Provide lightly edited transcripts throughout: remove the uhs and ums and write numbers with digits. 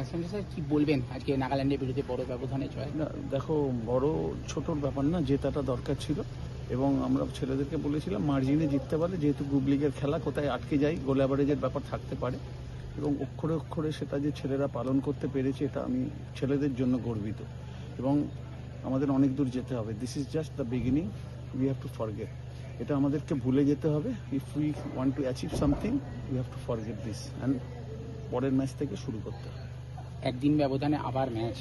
Sanjay sir কি বলবেন আজকে নাগাল্যান্ডের বিরুদ্ধে বড় ব্যবধানে জয়? না দেখো, বড় ছোটোর ব্যাপার না, জেতাটা দরকার ছিল। এবং আমরা ছেলেদেরকে বলেছিলাম মার্জিনে জিততে পারে, যেহেতু গ্রুপ লিগের খেলা, কোথায় আটকে যায় গোল অ্যাভারেজের ব্যাপার থাকতে পারে। এবং অক্ষরে অক্ষরে সেটা যে ছেলেরা পালন করতে পেরেছে, এটা আমি ছেলেদের জন্য গর্বিত। এবং আমাদের অনেক দূর যেতে হবে। This is just the beginning, we have to forget. এটা আমাদেরকে ভুলে যেতে হবে। If we want to achieve something, we have to forget this and পরের ম্যাচ থেকে শুরু করতে হবে। একদিন ব্যবধানে আবার match.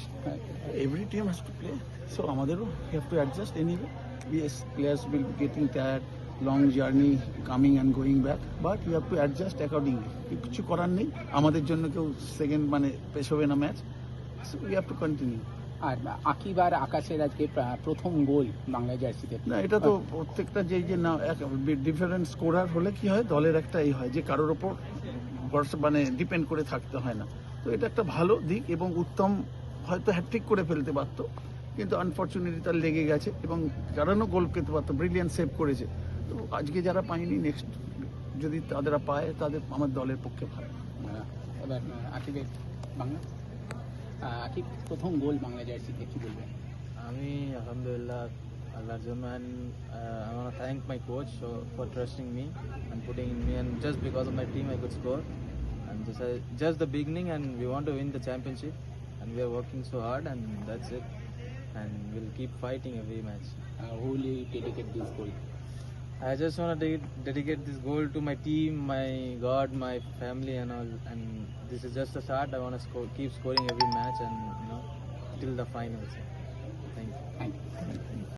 Every team has to play, so আমাদেরও we have to adjust anyway. Yes, players will be getting tired, long journey coming and going back, but we have to adjust accordingly. কিছু করার নেই, আমাদের জন্য কেউ সেকেন্ড পেছবে না match, so we have to continue. আর আকিব আর আকাশের আজকে প্রথম গোল বাংলা জার্সিতে। না, এটা তো প্রত্যেকটা যে না ডিফারেন্ট স্কোরার হলে কি হয়, দলের একটা এই হয় যে কারোর ওপর ডিপেন্ড করে থাকতে হয় না। তো এটা একটা ভালো দিক, এবং উত্তম হয়তো হ্যাট্রিক করে ফেলতে পারতো, কিন্তু আনফর্চুনেটলি তার লেগে গেছে, এবং কারণও গোল পেতে পারতো, ব্রিলিয়ান্ট সেভ করেছে। তো আজকে যারা পায়নি, নেক্সট যদি তাদেরা পায়, তাদের আমার দলের পক্ষে ভালো। এবার আকিবের বাংলা, আকিব প্রথম গোল বাংলা জার্সিতে, কি বলবেন? আমি আলহামদুলিল্লাহ আল্লাহর জন্য, and I want to thank my coach for trusting me and putting in me, and just because of my team I could score, and this is just the beginning, and we want to win the championship, and we are working so hard, and that's it, and we'll keep fighting every match. Who will you dedicate this goal? I just want to dedicate this goal to my team, my God, my family and all, and this is just the start. I want to keep scoring every match, and till the finals. Thank you. Thank you.